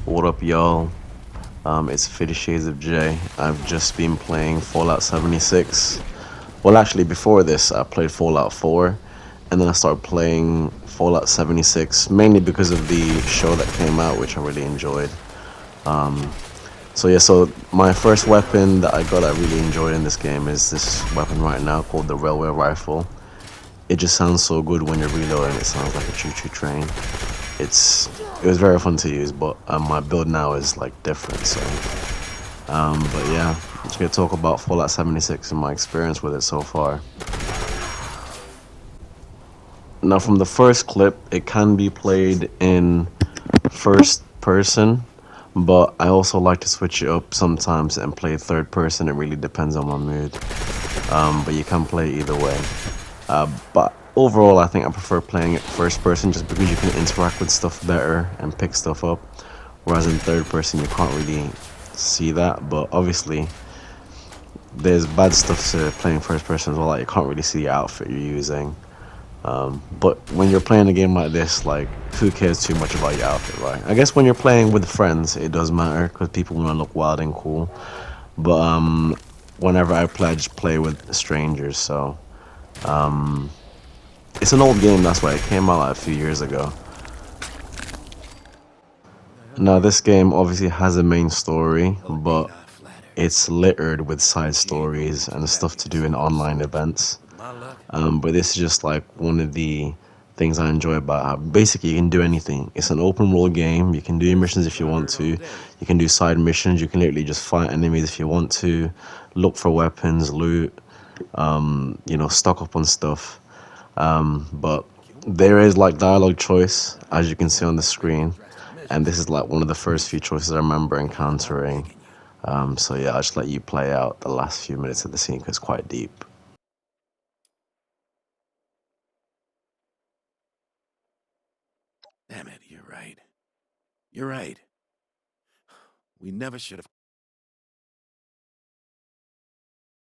What up, y'all? It's 50 Shades of J. I've just been playing Fallout 76. Well, actually, before this, I played Fallout 4, and then I started playing Fallout 76, mainly because of the show that came out, which I really enjoyed. So yeah, so my first weapon that I got I really enjoyed in this game is this weapon right now called the Railway Rifle. It just sounds so good when you're reloading. It sounds like a choo-choo train. It was very fun to use, but my build now is like different. So, but yeah, I'm just gonna talk about Fallout 76 and my experience with it so far. Now, from the first clip, it can be played in first person, but I also like to switch it up sometimes and play third person. It really depends on my mood. But you can play either way. But overall, I think I prefer playing it first person just because you can interact with stuff better and pick stuff up. Whereas in third person, you can't really see that. But obviously, there's bad stuff to playing first person as well. Like you can't really see the outfit you're using. But when you're playing a game like this, like who cares too much about your outfit, right? I guess when you're playing with friends, it does matter because people want to look wild and cool. But whenever I play, I just play with strangers. So it's an old game, that's why it came out like a few years ago. Now this game obviously has a main story, but it's littered with side stories and stuff to do in online events. But this is just like one of the things I enjoy about how basically you can do anything. It's an open world game. You can do your missions if you want to. You can do side missions. You can literally just fight enemies if you want to. Look for weapons, loot, stock up on stuff. But there is like dialogue choice, as you can see on the screen. And this is like one of the first few choices I remember encountering. So yeah, I'll just let you play out the last few minutes of the scene because it's quite deep. Damn it, you're right. You're right. We never should have.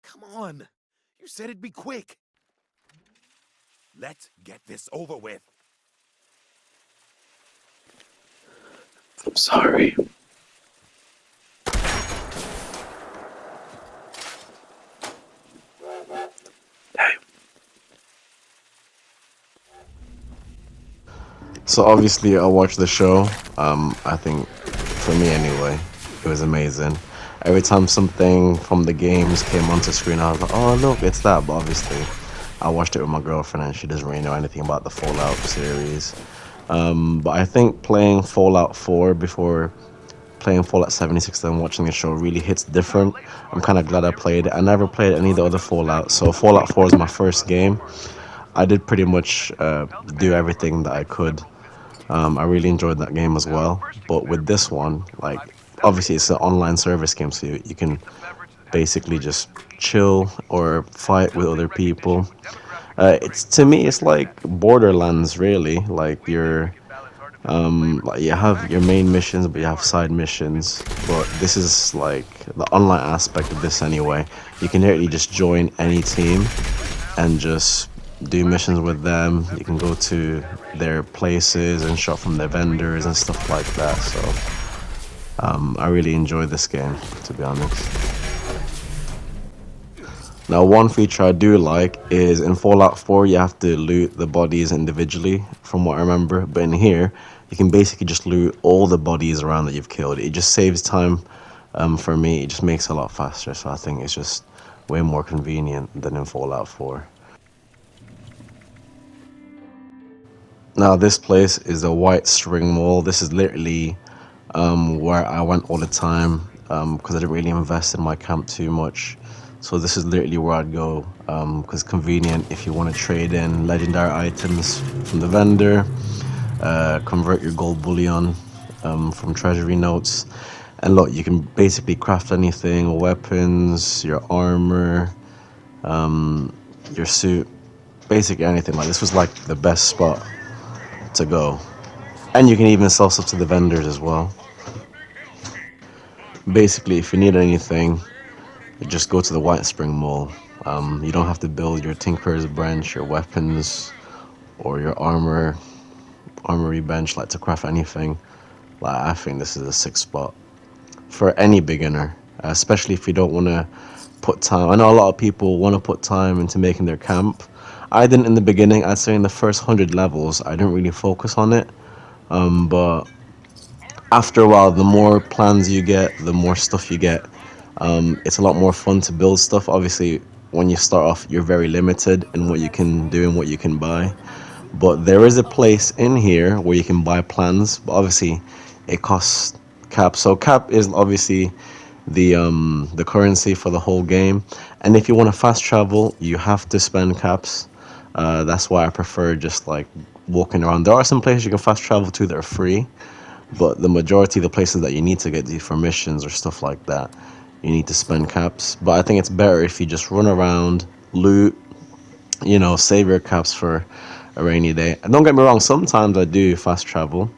Come on. You said it'd be quick. Let's get this over with. I'm sorry. So obviously I watched the show. I think for me anyway, it was amazing. Every time something from the games came onto screen, I was like, oh look, it's that. But obviously I watched it with my girlfriend and she doesn't really know anything about the Fallout series. But I think playing Fallout 4 before playing Fallout 76 and watching the show really hits different. I'm kind of glad I played it. I never played any of the other Fallout, so Fallout 4 is my first game. I did pretty much do everything that I could. I really enjoyed that game as well. But with this one, like, obviously it's an online service game, so you can basically just chill or fight with other people. It's to me, it's like Borderlands, really. Like you have your main missions, but you have side missions. But this is like the online aspect of this anyway. You can literally just join any team and just do missions with them. You can go to their places and shop from their vendors and stuff like that. So I really enjoy this game, to be honest. Now, one feature I do like is in Fallout 4, you have to loot the bodies individually, from what I remember. But in here, you can basically just loot all the bodies around that you've killed. It just saves time for me. It just makes it a lot faster. So I think it's just way more convenient than in Fallout 4. Now, this place is a White String Mall. This is literally where I went all the time because I didn't really invest in my camp too much. So this is literally where I'd go because it's convenient if you want to trade in legendary items from the vendor, convert your gold bullion from treasury notes. And look, you can basically craft anything, weapons, your armor, your suit, basically anything. Like this was like the best spot to go. And you can even sell stuff to the vendors as well. Basically, if you need anything, you just go to the White Spring Mall. You don't have to build your Tinker's Bench, your weapons, or your armory bench like to craft anything. Like, I think this is a sick spot for any beginner, especially if you don't want to put time. I know a lot of people want to put time into making their camp. I didn't in the beginning. I'd say in the first 100 levels, I didn't really focus on it. But after a while, the more plans you get, the more stuff you get. It's a lot more fun to build stuff. Obviously, when you start off, you're very limited in what you can do and what you can buy. But there is a place in here where you can buy plans, but obviously it costs cap. So cap is obviously the currency for the whole game. And if you want to fast travel, you have to spend caps. That's why I prefer just like walking around. There are some places you can fast travel to that are free, but the majority of the places that you need to get to for missions or stuff like that, you need to spend caps. But I think it's better if you just run around, loot, save your caps for a rainy day. And don't get me wrong, sometimes I do fast travel.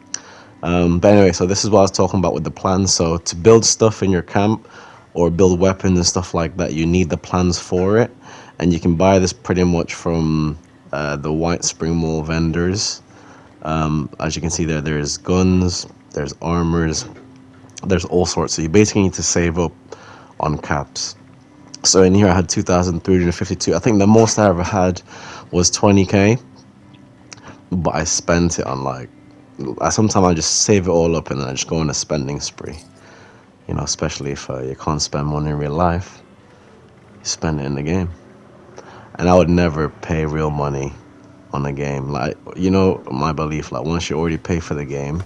But anyway, so this is what I was talking about with the plans. So to build stuff in your camp or build weapons and stuff like that, you need the plans for it. And you can buy this pretty much from the White Spring Mall vendors. As you can see there, there's guns, there's armors, there's all sorts. So you basically need to save up on caps. So in here I had 2,352. I think the most I ever had was 20k, but I spent it on like, sometimes I just save it all up and then I just go on a spending spree. Especially if you can't spend money in real life, you spend it in the game. And I would never pay real money on a game. Like, my belief, like once you already pay for the game,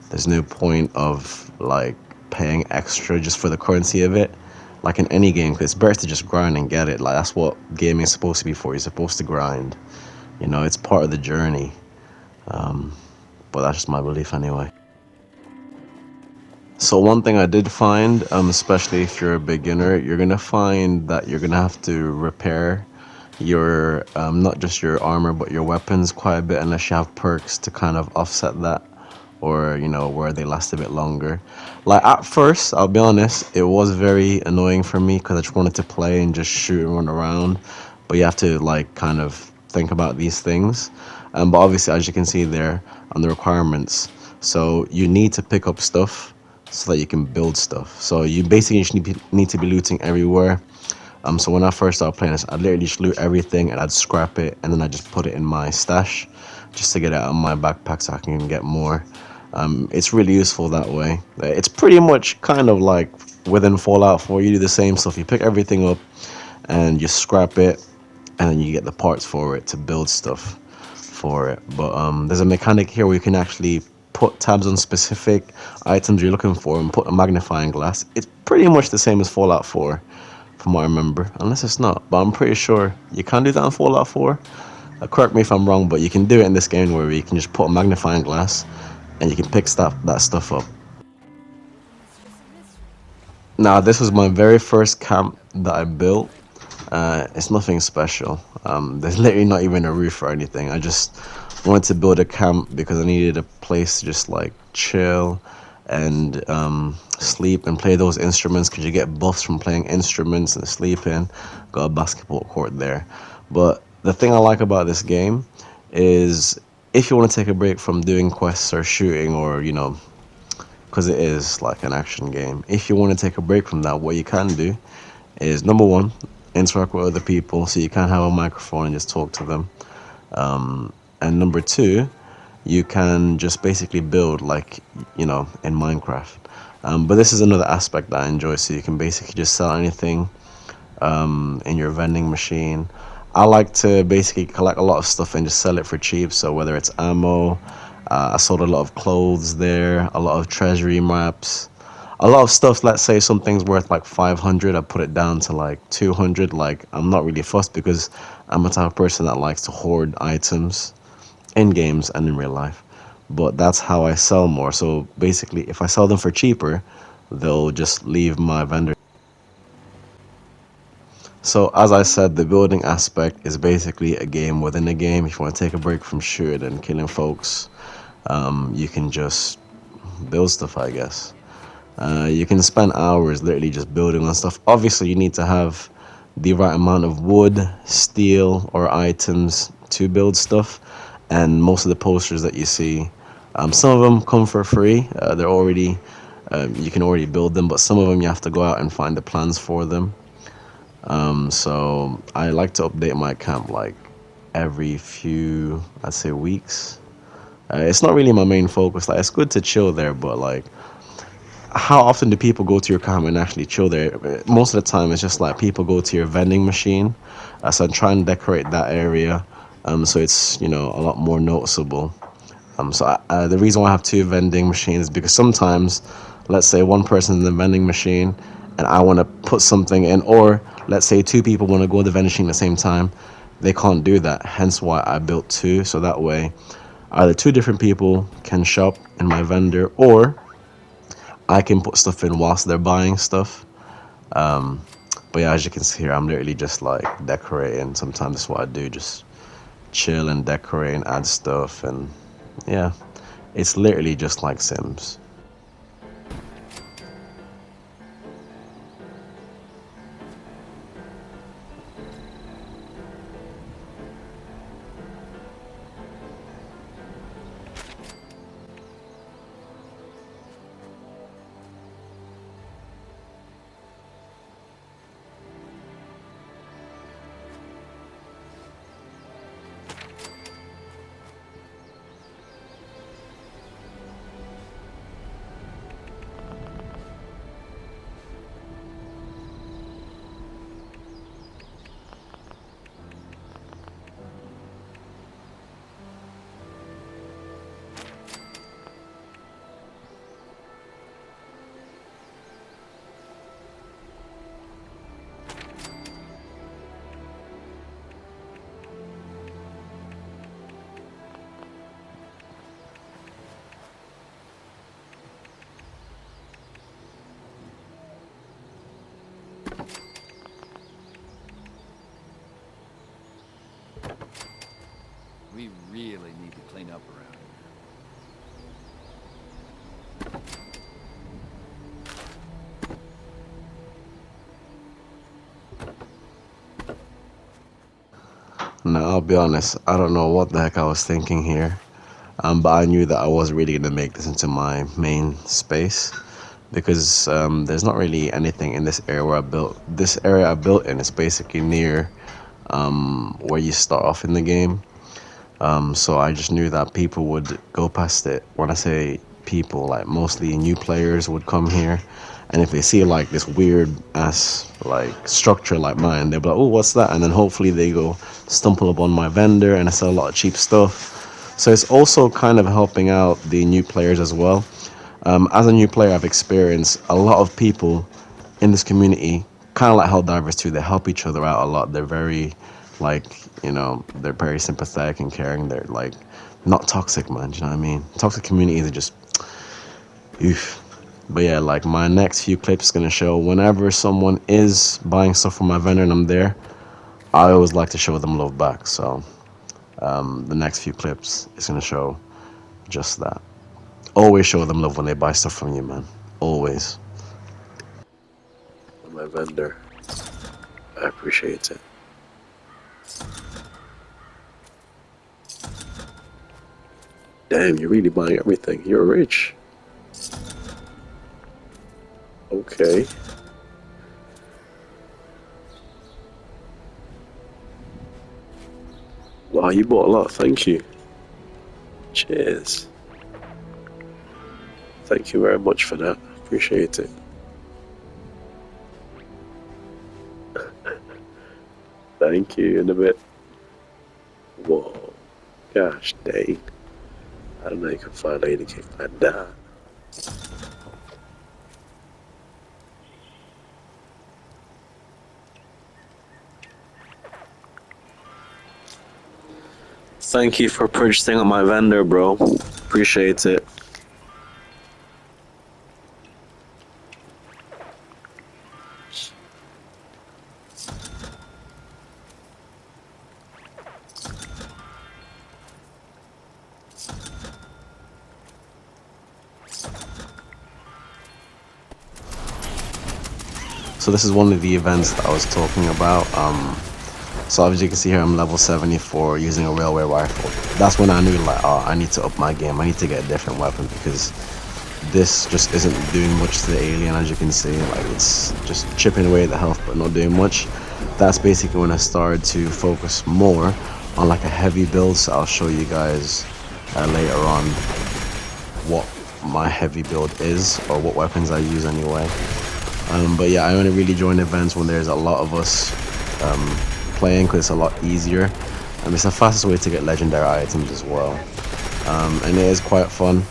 there's no point of like paying extra just for the currency of it. Like in any game, 'cause it's better to just grind and get it. Like that's what gaming is supposed to be for. You're supposed to grind. It's part of the journey. But that's just my belief anyway. So one thing I did find, especially if you're a beginner, you're gonna find that you're gonna have to repair your not just your armor but your weapons quite a bit unless you have perks to kind of offset that, or where they last a bit longer. Like at first, I'll be honest, it was very annoying for me because I just wanted to play and just shoot and run around, but you have to like kind of think about these things. But obviously, as you can see there on the requirements, so you need to pick up stuff so that you can build stuff. So you basically just need to be looting everywhere. So when I first started playing this, I'd literally just loot everything and I'd scrap it and then I just put it in my stash just to get it out of my backpack so I can get more. It's really useful that way. It's pretty much kind of like within Fallout 4, you do the same stuff. You pick everything up and you scrap it and then you get the parts for it to build stuff for it. But there's a mechanic here where you can actually put tabs on specific items you're looking for and put a magnifying glass. It's pretty much the same as Fallout 4 from what I remember, unless it's not, but I'm pretty sure you can do that in Fallout 4. Correct me if I'm wrong, but you can do it in this game where you can just put a magnifying glass and you can pick that stuff up. Now this was my very first camp that I built. It's nothing special. There's literally not even a roof or anything. I just wanted to build a camp because I needed a place to just like chill and sleep and play those instruments, because you get buffs from playing instruments and sleeping. Got a basketball court there. But the thing I like about this game is if you want to take a break from doing quests or shooting, or because it is like an action game, if you want to take a break from that, what you can do is, number one, interact with other people, so you can have a microphone and just talk to them. And number two, you can just basically build like in Minecraft. But this is another aspect that I enjoy, so you can basically just sell anything in your vending machine. I like to basically collect a lot of stuff and just sell it for cheap. So whether it's ammo, I sold a lot of clothes there, a lot of treasury maps, a lot of stuff. Let's say something's worth like 500, I put it down to like 200. Like, I'm not really fussed because I'm a type of person that likes to hoard items in games and in real life. But that's how I sell more. So basically, if I sell them for cheaper, they'll just leave my vendor. So as I said, the building aspect is basically a game within a game. If you want to take a break from shooting and killing folks, you can just build stuff, I guess. You can spend hours literally just building on stuff. Obviously, you need to have the right amount of wood, steel, or items to build stuff. And most of the posters that you see Some of them come for free. They're already you can already build them, but some of them you have to go out and find the plans for them. So I like to update my camp like every few, I'd say, weeks. It's not really my main focus. Like, it's good to chill there, but like, how often do people go to your camp and actually chill there? Most of the time, it's just like people go to your vending machine. So I try and decorate that area, so it's a lot more noticeable. The reason why I have two vending machines is because sometimes, let's say one person's in the vending machine, and I want to put something in, or let's say two people want to go to the vending machine at the same time, they can't do that. Hence why I built two, so that way either two different people can shop in my vendor, or I can put stuff in whilst they're buying stuff. But yeah, as you can see here, I'm literally just like decorating. Sometimes that's what I do, just chill and decorate and add stuff, and yeah, it's literally just like Sims. We really need to clean up around here. Now, I'll be honest, I don't know what the heck I was thinking here. But I knew that I was really gonna make this into my main space because there's not really anything in this area where I built. This area I built in is basically near where you start off in the game. So I just knew that people would go past it. When I say people, like mostly new players would come here, and if they see like this weird ass like structure like mine, they'll be like, "Oh, what's that?" And then hopefully they go stumble upon my vendor, and I sell a lot of cheap stuff. So it's also kind of helping out the new players as well. As a new player, I've experienced a lot of people in this community, kind of like Helldivers too. They help each other out a lot. They're very, like, they're very sympathetic and caring. They're like not toxic, man. Do you know what I mean? Toxic communities are just, oof. But yeah, like my next few clips is gonna show whenever someone is buying stuff from my vendor and I'm there, I always like to show them love back. So the next few clips is gonna show just that. Always show them love when they buy stuff from you, man. Always. My vendor, I appreciate it. Damn, you're really buying everything. You're rich. Okay. Wow, you bought a lot. Thank you. Cheers. Thank you very much for that. Appreciate it. Thank you. In a bit. Whoa. Gosh dang. I don't know you can find anything like that. Thank you for purchasing on my vendor, bro. Appreciate it. So this is one of the events that I was talking about. So as you can see here, I'm level 74 using a railway rifle. That's when I knew like, oh, I need to up my game. I need to get a different weapon because this just isn't doing much to the alien. As you can see, like it's just chipping away at the health but not doing much. That's basically when I started to focus more on like a heavy build. So I'll show you guys later on what my heavy build is, or what weapons I use anyway. But yeah, I only really join events when there's a lot of us playing, because it's a lot easier and it's the fastest way to get legendary items as well. And it is quite fun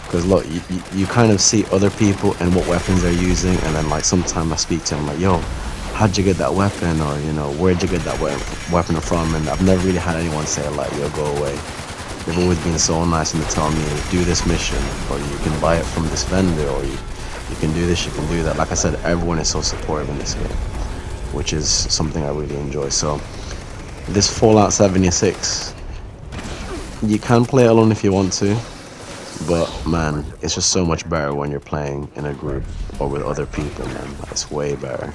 because look, you kind of see other people and what weapons they're using, and then like sometimes I speak to them like, yo, how'd you get that weapon, or you know, where'd you get that weapon from? And I've never really had anyone say like, yo, go away. They've always been so nice and to tell me, do this mission, or you can buy it from this vendor, or you can do this, you can do that. Like I said, everyone is so supportive in this game, which is something I really enjoy. So this Fallout 76, you can play it alone if you want to, but man, it's just so much better when you're playing in a group or with other people, man. It's way better.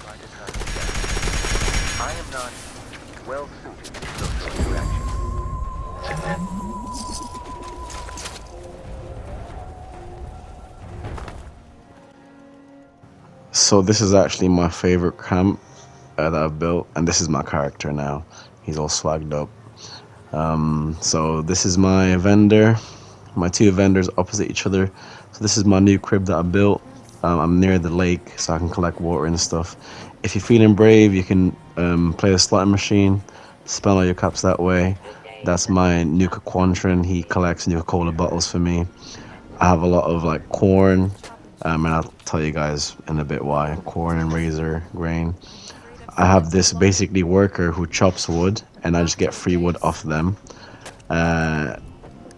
I am not well suited to social interaction. So this is actually my favorite camp that I've built, and this is my character now. He's all swagged up. So this is my vendor, my two vendors opposite each other. So this is my new crib that I built. I'm near the lake, so I can collect water and stuff. If you're feeling brave, you can play the slotting machine, spend all your cups that way. That's my Nuka Quantrin. He collects Nuka-Cola bottles for me. I have a lot of like corn, and I'll tell you guys in a bit why. Corn and razor grain. I have this basically worker who chops wood, and I just get free wood off them.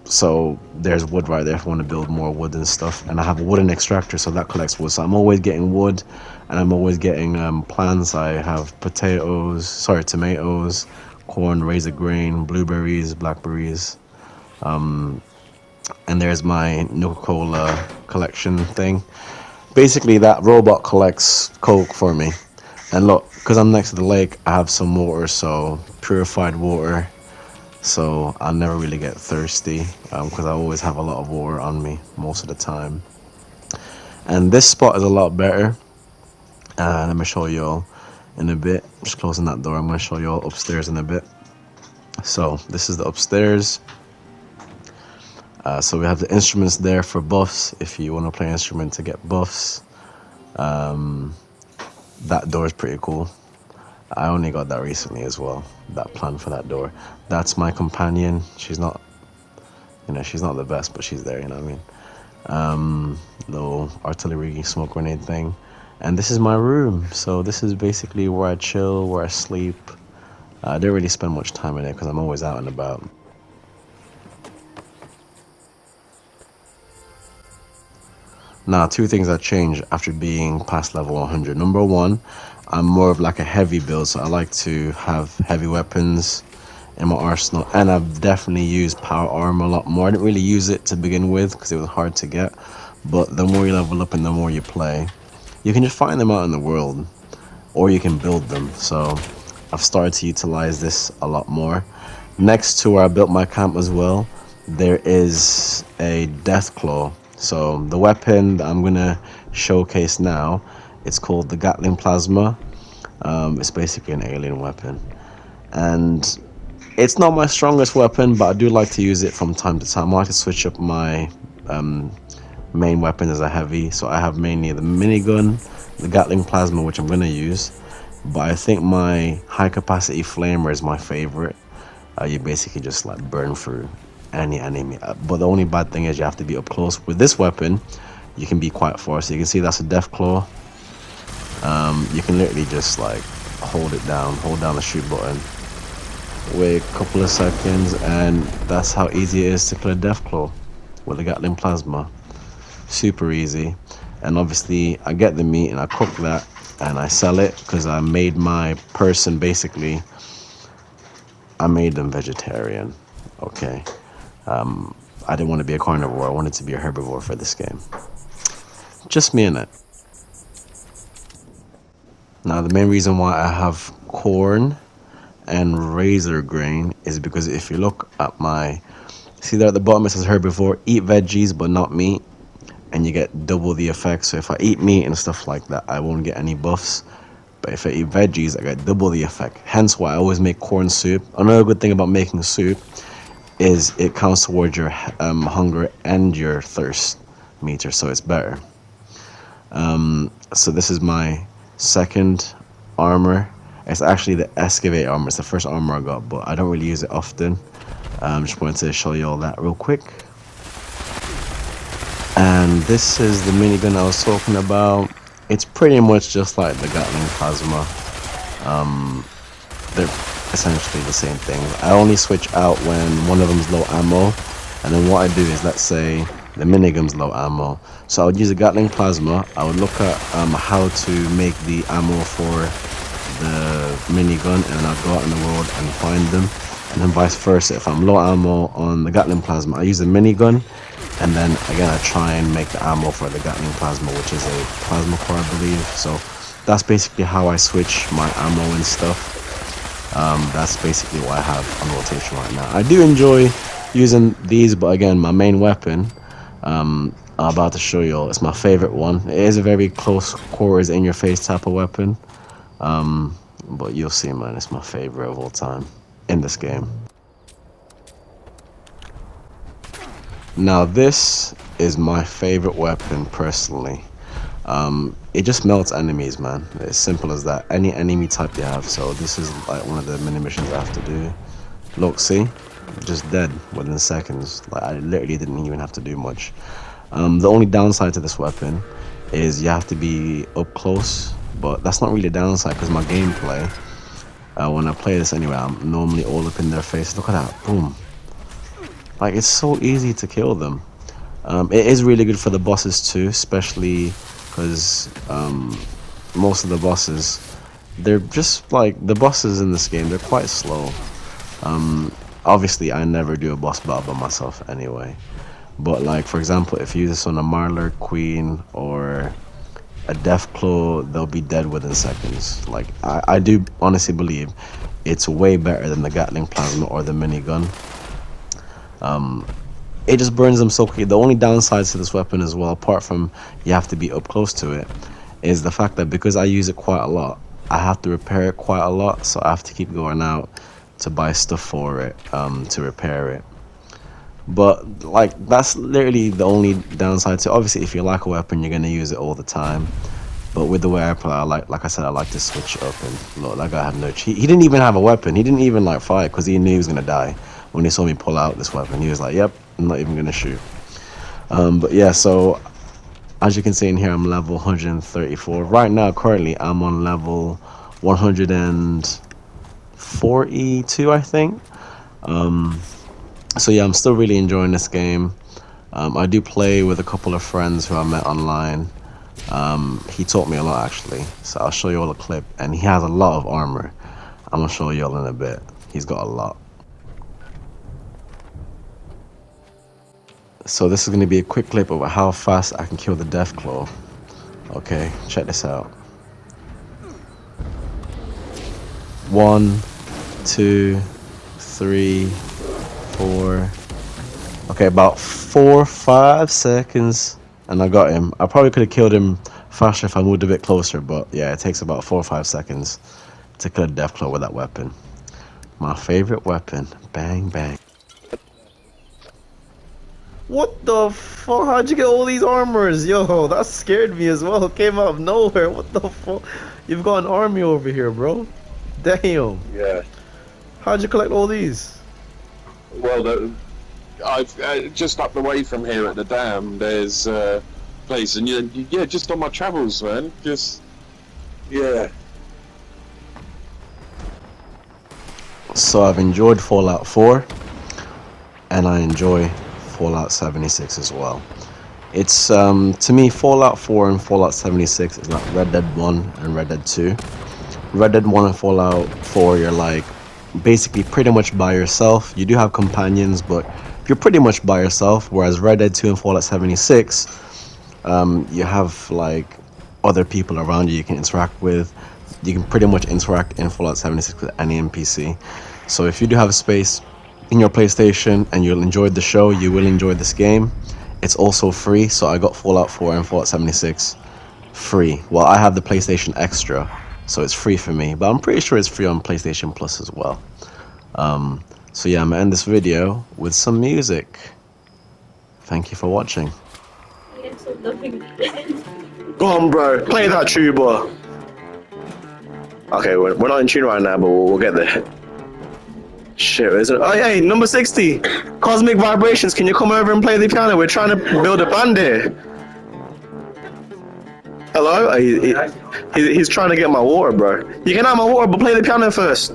So there's wood right there if I want to build more wood and stuff. And I have a wooden extractor, so that collects wood. So I'm always getting wood, and I'm always getting plants. I have tomatoes, corn, razor grain, blueberries, blackberries. And there's my Nuka-Cola collection thing. Basically, that robot collects Coke for me. And look, because I'm next to the lake, I have some water, so purified water. So I never really get thirsty because I always have a lot of water on me most of the time. And this spot is a lot better. Let me show you all in a bit. Just closing that door. I'm going to show you all upstairs in a bit. So this is the upstairs. So we have the instruments there for buffs, if you want to play an instrument to get buffs. That door is pretty cool. I only got that recently as well, that plan for that door. That's my companion. She's not, you know, she's not the best, but she's there, you know what I mean? Little artillery smoke grenade thing. And this is my room. So this is basically where I chill, where I sleep. I don't really spend much time in it because I'm always out and about. Now, two things that changed after being past level 100. Number one, I'm more of like a heavy build, so I like to have heavy weapons in my arsenal, and I've definitely used power armor a lot more. I didn't really use it to begin with because it was hard to get, but the more you level up and the more you play, you can just find them out in the world, or you can build them. So I've started to utilize this a lot more. Next to where I built my camp as well, there is a death claw. So the weapon that I'm gonna showcase now, it's called the Gatling Plasma. It's basically an alien weapon, and it's not my strongest weapon, but I do like to use it from time to time. I like to switch up my main weapon as a heavy, so I have mainly the minigun, the Gatling Plasma, which I'm gonna use, but I think my high capacity flamer is my favorite. You basically just like burn through any enemy, but the only bad thing is you have to be up close. With this weapon you can be quite far, so you can see that's a death claw. You can literally just like hold down the shoot button, wait a couple of seconds, and that's how easy it is to kill a death claw with a Gatling Plasma. Super easy. And obviously I get the meat and I cook that and I sell it because I made my person, basically I made them vegetarian. Okay, I didn't want to be a carnivore, I wanted to be a herbivore for this game. Just me and it. Now the main reason why I have corn and razor grain is because if you look at my, see there at the bottom it says herbivore, eat veggies but not meat, and you get double the effect. So if I eat meat and stuff like that, I won't get any buffs. But if I eat veggies, I get double the effect. Hence why I always make corn soup. Another good thing about making soup is it counts towards your hunger and your thirst meter, so it's better. So this is my second armor. It's actually the excavate armor. It's the first armor I got, but I don't really use it often. Just wanted to show you all that real quick. And this is the minigun I was talking about. It's pretty much just like the Gatling plasma. They're essentially the same thing. I only switch out when one of them's low ammo, and then what I do is, let's say the minigun's low ammo, so I would use a Gatling plasma. I would look at how to make the ammo for the minigun, and I'll go out in the world and find them. And then vice versa, if I'm low ammo on the Gatling plasma, I use the minigun, and then again I try and make the ammo for the Gatling plasma, which is a plasma core, I believe. So that's basically how I switch my ammo and stuff. That's basically what I have on rotation right now. I do enjoy using these, but again, my main weapon, I'm about to show you all, it's my favorite one. It is a very close quarters in your face type of weapon, but you'll see, man, it's my favorite of all time in this game. Now this is my favorite weapon personally. It just melts enemies, man. It's simple as that. Any enemy type you have. So this is like one of the mini missions I have to do. Look, see, just dead within seconds. Like I literally didn't even have to do much. The only downside to this weapon is you have to be up close, but that's not really a downside because my gameplay, when I play this anyway, I'm normally all up in their face. Look at that, boom. Like, it's so easy to kill them. It is really good for the bosses too, especially because most of the bosses, they're just like, the bosses in this game, they're quite slow. Obviously I never do a boss battle by myself anyway, but like, for example, if you use this on a Marler Queen or a Deathclaw, they'll be dead within seconds. Like, I do honestly believe it's way better than the Gatling plasma or the minigun. It just burns them so quickly. The only downsides to this weapon as well, apart from you have to be up close to it, is the fact that because I use it quite a lot, I have to repair it quite a lot, so I have to keep going out to buy stuff for it, to repair it. But like, that's literally the only downside to it. Obviously if you like a weapon, you're going to use it all the time, but with the way I play, like I said, I like to switch up. And look, that guy had no cheat. He didn't even have a weapon. He didn't even like fight because he knew he was going to die. When he saw me pull out this weapon, he was like, yep, I'm not even gonna shoot. But yeah, so as you can see in here, I'm level 134 right now. Currently I'm on level 142, I think. So yeah, I'm still really enjoying this game. I do play with a couple of friends who I met online. He taught me a lot actually, so I'll show you all a clip. And he has a lot of armor. I'm gonna show you all in a bit. He's got a lot. So this is going to be a quick clip of how fast I can kill the Deathclaw. Okay, check this out. 1, 2, 3, 4. Okay, about 4-5 seconds, and I got him. I probably could have killed him faster if I moved a bit closer, but yeah, it takes about 4 or 5 seconds to kill a Deathclaw with that weapon. My favorite weapon. Bang, bang. What the fuck? How'd you get all these armors? Yo, that scared me as well. It came out of nowhere. What the fuck? You've got an army over here, bro. Damn. Yeah. How'd you collect all these? Well, I've just up the way from here at the dam. There's a place, and yeah, just on my travels, man. Just yeah. So I've enjoyed Fallout 4, and I enjoy Fallout 76 as well. It's to me, Fallout 4 and Fallout 76 is like Red Dead 1 and Red Dead 2. Red Dead 1 and Fallout 4, you're like basically pretty much by yourself. You do have companions, but you're pretty much by yourself. Whereas Red Dead 2 and Fallout 76, you have like other people around you can interact with. You can pretty much interact in Fallout 76 with any NPC. So if you do have a space in your PlayStation and you'll enjoy the show, you will enjoy this game. It's also free, so I got Fallout 4 and Fallout 76 free. Well, I have the PlayStation Extra, so it's free for me, but I'm pretty sure it's free on PlayStation Plus as well. So yeah, I'm gonna end this video with some music. Thank you for watching. Go on, bro. Play that tuba. Okay, we're not in tune right now, but we'll get there. Shit, isn't it? Oh, hey, number 60. Cosmic Vibrations. Can you come over and play the piano? We're trying to build a band here. Hello? He's trying to get my water, bro. You can have my water, but play the piano first.